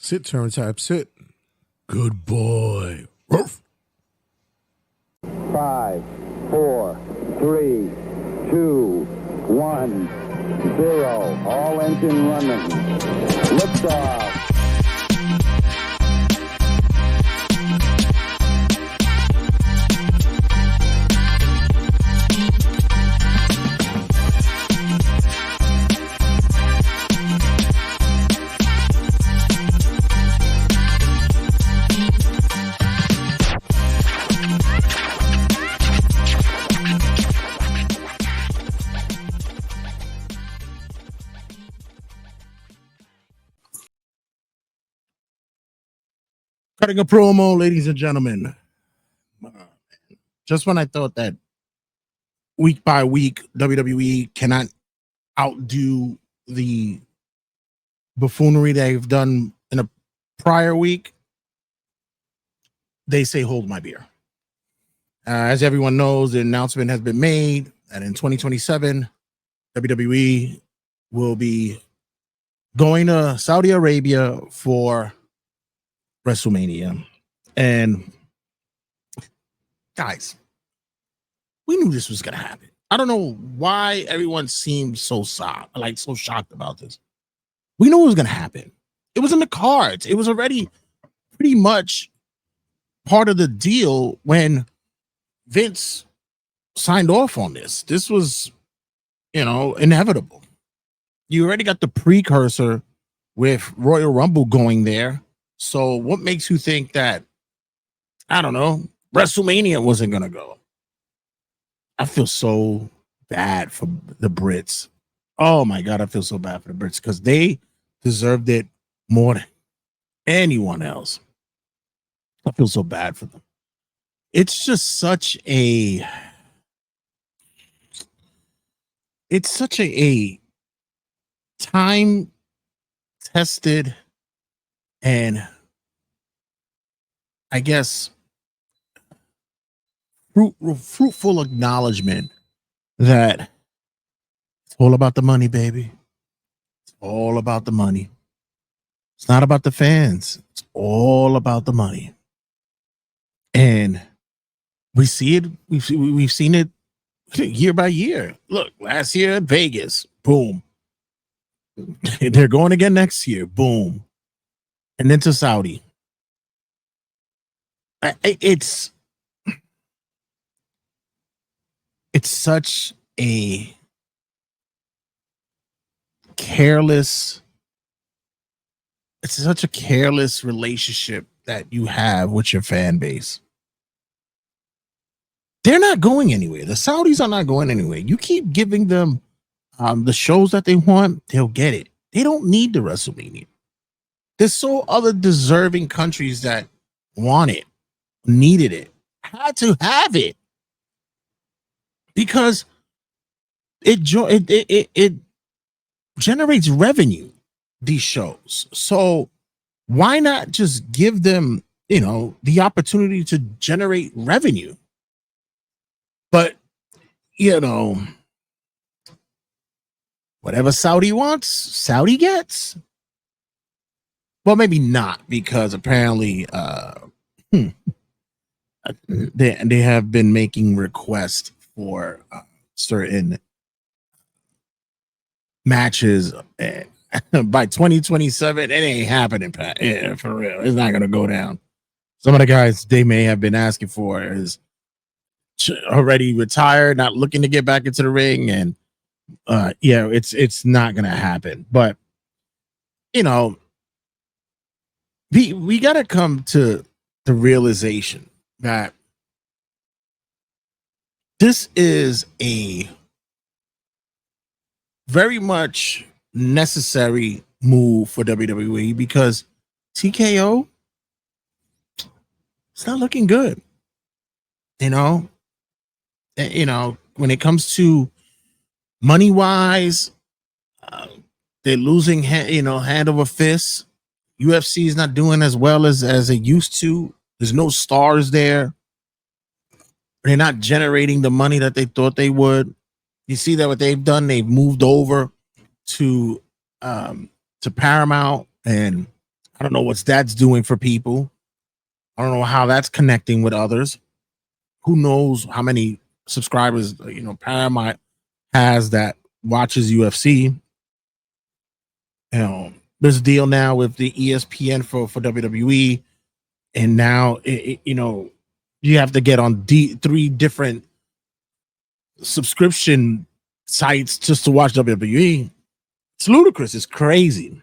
Sit, turn type, sit. Good boy. Ruff. 5, 4, 3, 2, 1, 0. All engine running. Liftoff. Cutting a promo, ladies and gentlemen. Just when I thought that week by week WWE cannot outdo the buffoonery they've done in a prior week, they say hold my beer. As everyone knows, the announcement has been made that in 2027 WWE will be going to Saudi Arabia for Wrestlemania. And guys, we knew this was gonna happen. I don't know why everyone seemed so shocked about this. We knew it was gonna happen. It was in the cards. It was already pretty much part of the deal when Vince signed off on this. This was, inevitable. You already got the precursor with Royal Rumble going there. So what makes you think that, I don't know, WrestleMania wasn't going to go? I feel so bad for the Brits. Oh my God, I feel so bad for the Brits because they deserved it more than anyone else. I feel so bad for them. It's just such a time tested and I guess fruitful acknowledgement that it's all about the money, baby. It's all about the money. It's not about the fans. It's all about the money. And we see it. We've seen it year by year. Look, last year at Vegas, boom. They're going again next year, boom. And then to Saudi. It's such a careless relationship that you have with your fan base. They're not going anywhere. The Saudis are not going anywhere. You keep giving them the shows that they want, they'll get it. They don't need the WrestleMania. There's so other deserving countries that want it, needed it, had to have it. Because it generates revenue, these shows. So why not just give them, the opportunity to generate revenue? But, whatever Saudi wants, Saudi gets. Well, maybe not, because apparently they have been making requests for certain matches by 2027. It ain't happening, Pat. Yeah, for real. It's not gonna go down. Some of the guys they may have been asking for is already retired, not looking to get back into the ring, and it's not gonna happen. But we gotta come to the realization that this is a very much necessary move for WWE because TKO, it's not looking good. When it comes to money wise, they're losing hand over fist. UFC is not doing as well as it used to. There's no stars there. They're not generating the money that they thought they would. You see that what they've done? They've moved over to Paramount, and I don't know what that's doing for people. I don't know how that's connecting with others. Who knows how many subscribers, Paramount has that watches UFC. There's a deal now with the ESPN for WWE, and now you have to get on three different subscription sites just to watch WWE. It's ludicrous. It's crazy.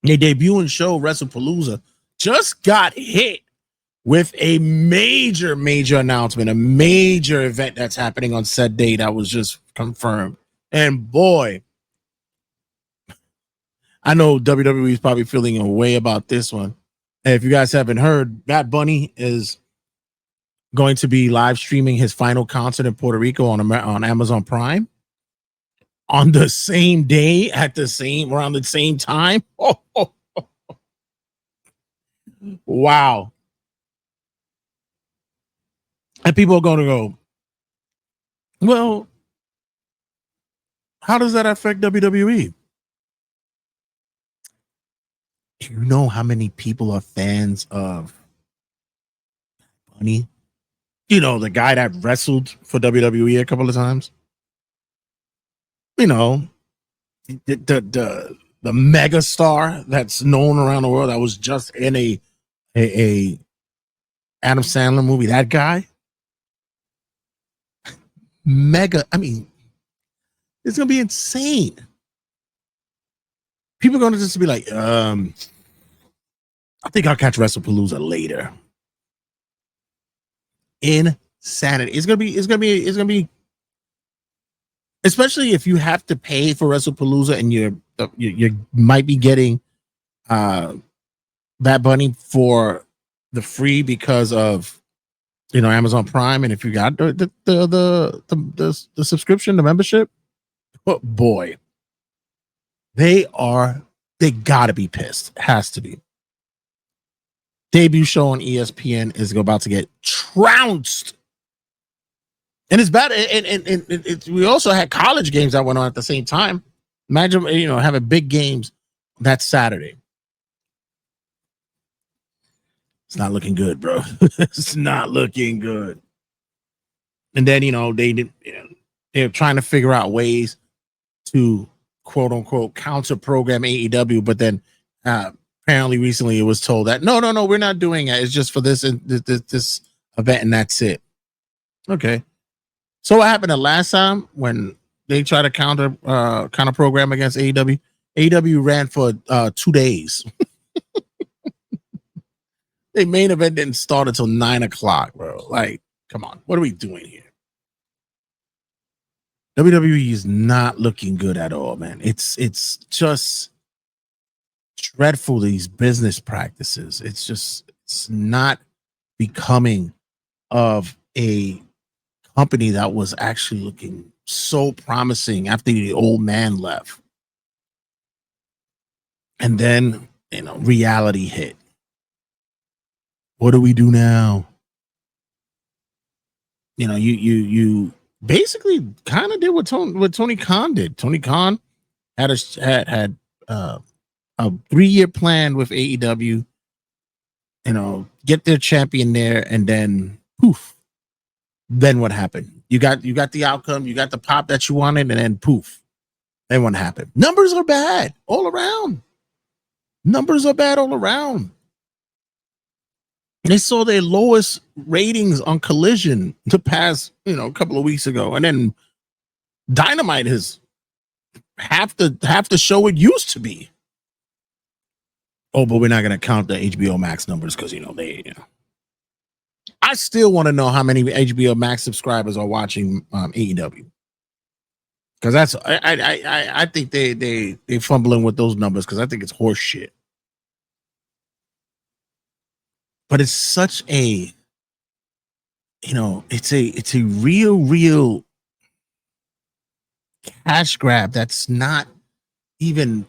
Their debuting show, Wrestlepalooza, just got hit with a major announcement, a major event that's happening on said day that was just confirmed. And boy, I know WWE is probably feeling a way about this one. And if you guys haven't heard, Bad Bunny is going to be live streaming his final concert in Puerto Rico on Amazon Prime on the same day around the same time. Oh. Wow. And people are going to go, well, how does that affect WWE? Do you know how many people are fans of Bunny? The guy that wrestled for WWE a couple of times. The mega star that's known around the world that was just in a Adam Sandler movie. That guy. Mega. I mean, it's gonna be insane. People are gonna just be like, I think I'll catch Wrestlepalooza later. Insanity. It's gonna be, especially if you have to pay for Wrestlepalooza and you might be getting Bad Bunny for the free because of Amazon Prime, and if you got the subscription, the membership, oh boy, they gotta be pissed. Has to be. Debut show on ESPN is about to get trounced. And it's bad. And we also had college games that went on at the same time. Imagine, having big games that Saturday. It's not looking good, bro. It's not looking good. And then, they're trying to figure out ways to quote unquote counter program AEW, but then apparently recently it was told that no, we're not doing it. It's just for this event and that's it. Okay. So what happened the last time when they tried to counter program against AEW? AEW ran for 2 days. The main event didn't start until 9:00, bro. Like, come on, what are we doing here? WWE is not looking good at all, man. It's just dreadful, these business practices. It's not becoming of a company that was actually looking so promising after the old man left. And then, reality hit. What do we do now? You basically kind of did what Tony Khan did. Tony Khan had a 3-year plan with AEW. Get their champion there, and then poof. Then what happened? You got the outcome, you got the pop that you wanted, and then poof. Then what happened? Numbers are bad all around. They saw their lowest ratings on Collision the past, couple of weeks ago, and then Dynamite is half the show it used to be. Oh, but we're not going to count the HBO Max numbers because I still want to know how many HBO Max subscribers are watching AEW, because that's I think they fumbling with those numbers because I think it's horse shit. But it's such a, it's a real cash grab that's not even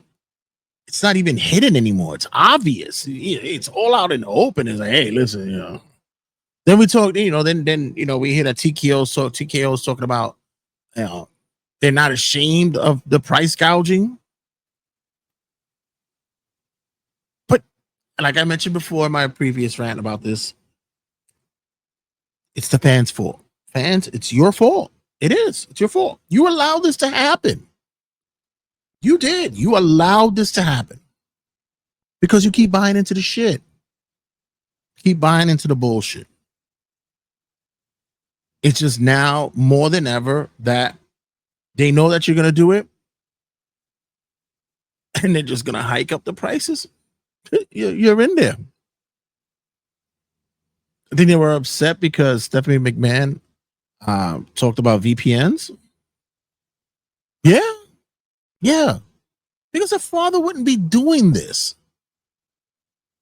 hidden anymore. It's obvious. It's all out in the open. It's like, hey, listen, Then we talk, then we hear that TKO's talking about, they're not ashamed of the price gouging. But like I mentioned before in my previous rant about this, it's the fans' fault. Fans, it's your fault. It is. It's your fault. You allowed this to happen. You did. You allowed this to happen because you keep buying into the shit. Keep buying into the bullshit. It's just now more than ever that they know that you're going to do it, and they're just going to hike up the prices. You're in there. I think they were upset because Stephanie McMahon talked about VPNs. Yeah. Because her father wouldn't be doing this.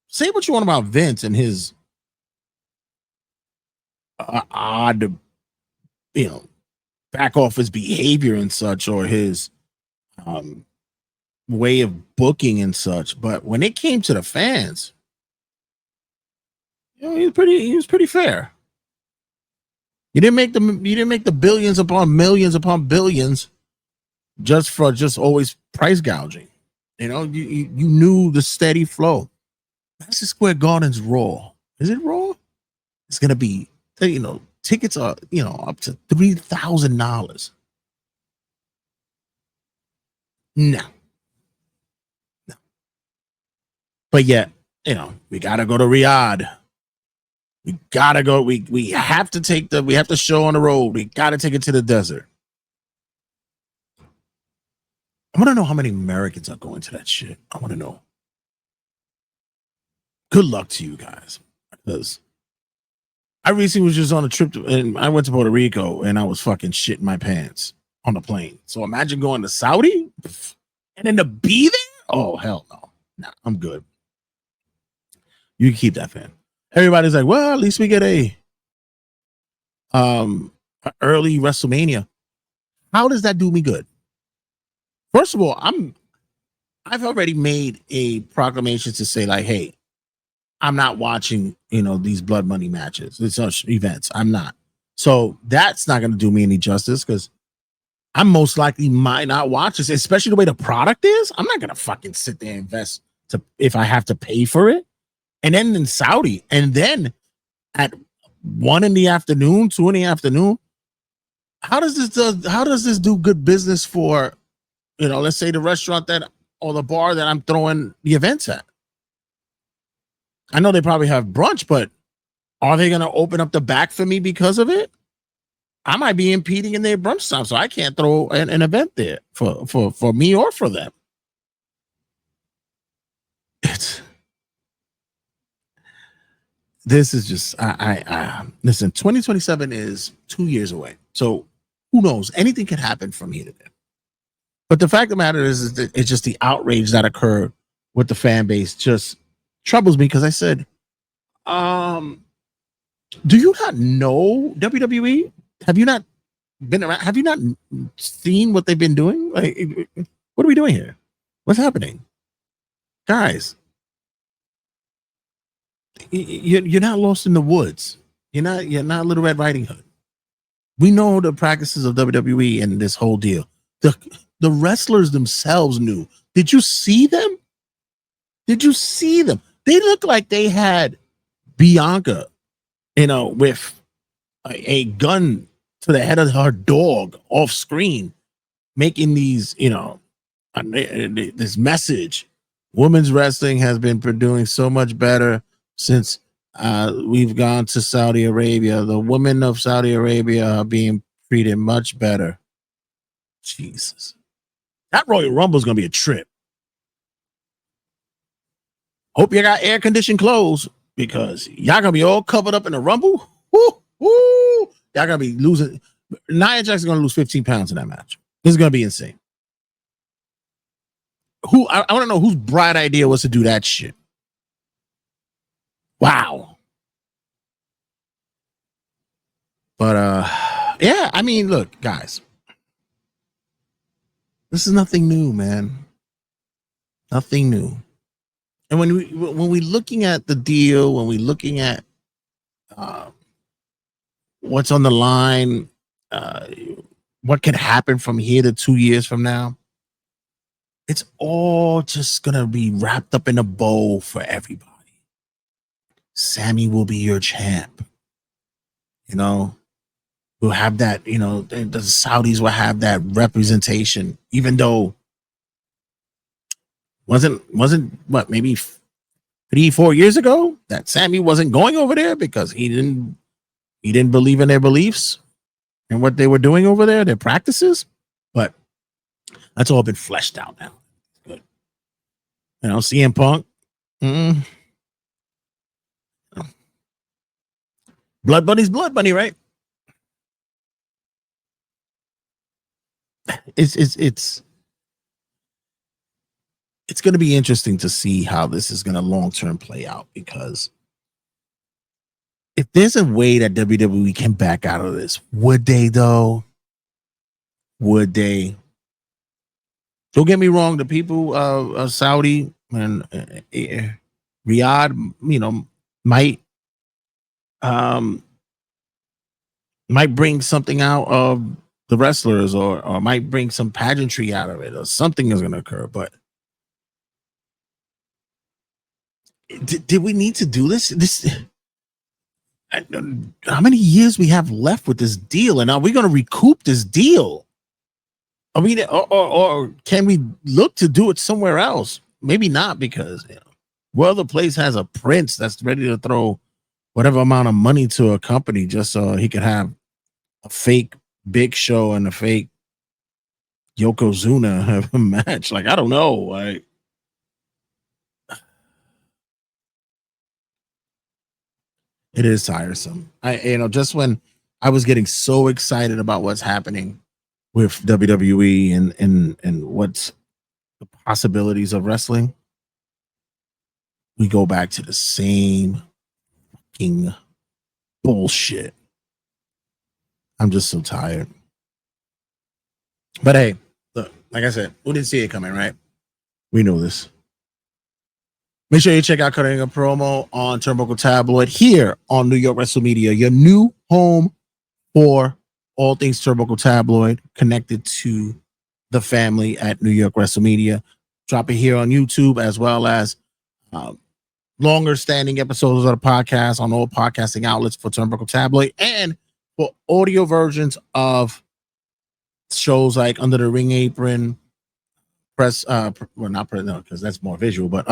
Say what you want about Vince and his odd, back office behavior and such, or his way of booking and such. But when it came to the fans, he was pretty fair. You didn't make the billions upon billions just always price gouging. You knew the steady flow. Madison Square Garden's Raw. Is it Raw? It's gonna be, tickets are up to $3,000. No. But yet, we gotta go to Riyadh. We gotta go. We have to take we have to show on the road. We gotta take it to the desert. I want to know how many Americans are going to that shit. I want to know. Good luck to you guys. Because I recently was just on a trip and I went to Puerto Rico and I was fucking shitting my pants on the plane. So imagine going to Saudi and then to be there? Oh, hell no. Nah, I'm good. You can keep that, fan. Everybody's like, well, at least we get a early WrestleMania. How does that do me good? First of all, I've already made a proclamation to say, like, hey, I'm not watching, these blood money matches. It's such events. I'm not. So that's not going to do me any justice because I most likely might not watch this, especially the way the product is. I'm not going to fucking sit there and invest if I have to pay for it. And then in Saudi, and then at 1 in the afternoon, 2 in the afternoon, how does this do good business for, let's say the restaurant or the bar that I'm throwing the events at? I know they probably have brunch, but are they going to open up the back for me because of it? I might be impeding in their brunch time, so I can't throw an event there for me or for them. This is just, listen, 2027 is 2 years away. So who knows? Anything can happen from here to there. But the fact of the matter is that it's just the outrage that occurred with the fan base just troubles me because I said, do you not know WWE? Have you not been around? Have you not seen what they've been doing? Like, what are we doing here? What's happening? Guys, you're not lost in the woods. You're not Little Red Riding Hood. We know the practices of WWE and this whole deal. The wrestlers themselves knew. Did you see them? They look like they had Bianca, with a gun to the head of her dog off screen, making these, this message. Women's wrestling has been doing so much better since we've gone to Saudi Arabia. The women of Saudi Arabia are being treated much better. Jesus. That Royal Rumble is going to be a trip. Hope you got air-conditioned clothes because y'all going to be all covered up in the Rumble. Woo, woo. Y'all going to be losing. Nia Jax is going to lose 15 pounds in that match. This is going to be insane. I want to know whose bright idea was to do that shit. Wow. But yeah, I mean, look, guys. This is nothing new, man. Nothing new. And when we looking at the deal, when we looking at what's on the line, what can happen from here to 2 years from now, it's all just gonna be wrapped up in a bow for everybody. Sammy will be your champ. You know, we'll have that, you know, the Saudis will have that representation, even though wasn't what, maybe 3-4 years ago that Sammy wasn't going over there because he didn't believe in their beliefs and what they were doing over there, their practices. But that's all been fleshed out now. Good. You know, CM Punk. Blood Bunny's Blood Bunny, right? It's going to be interesting to see how this is going to long-term play out, because if there's a way that WWE can back out of this, would they though? Would they? Don't get me wrong, the people of Saudi and Riyadh, you know, might bring something out of the wrestlers, or might bring some pageantry out of it, or something is going to occur. But did we need to do this? How many years we have left with this deal, and are we going to recoup this deal? I mean, or can we look to do it somewhere else? Maybe not, because what other place has a prince that's ready to throw whatever amount of money to a company just so he could have a fake Big Show and a fake Yokozuna have a match? Like, I don't know. Like, it is tiresome. Just when I was getting so excited about what's happening with WWE and what's the possibilities of wrestling, we go back to the same fucking bullshit. I'm just so tired. But hey, look, like I said, we didn't see it coming, right? We know this. Make sure you check out Cutting a Promo on Turnbuckle Tabloid here on New York Wrestlemania, your new home for all things Turnbuckle Tabloid, connected to the family at New York Wrestlemania. Drop it here on YouTube, as well as longer standing episodes of the podcast on all podcasting outlets for Turnbuckle Tabloid, and for audio versions of shows like Under the Ring Apron, not press, no, because that's more visual, but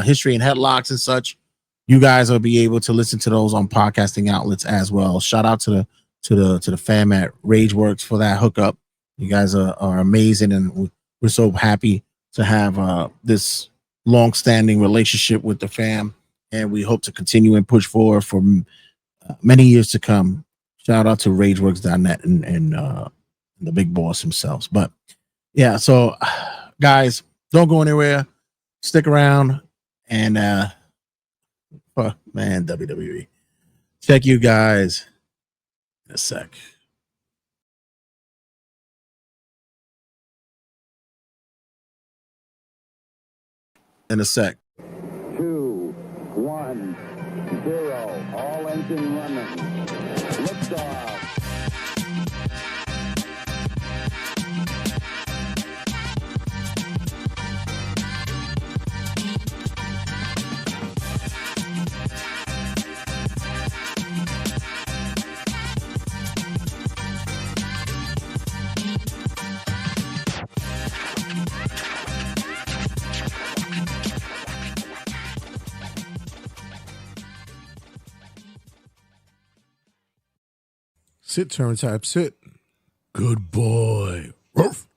History and Headlocks and such. You guys will be able to listen to those on podcasting outlets as well. Shout out to the fam at Rageworks for that hookup. You guys are amazing, and we're so happy to have this long-standing relationship with the fam, and we hope to continue and push forward for many years to come. Shout out to rageworks.net and the big boss himself. But yeah, so guys, don't go anywhere. Stick around, and WWE. Check you guys in a sec. In a sec. 2, 1, 0. All engine running. Liftoff. Sit, turn type, sit. Good boy. Ruff.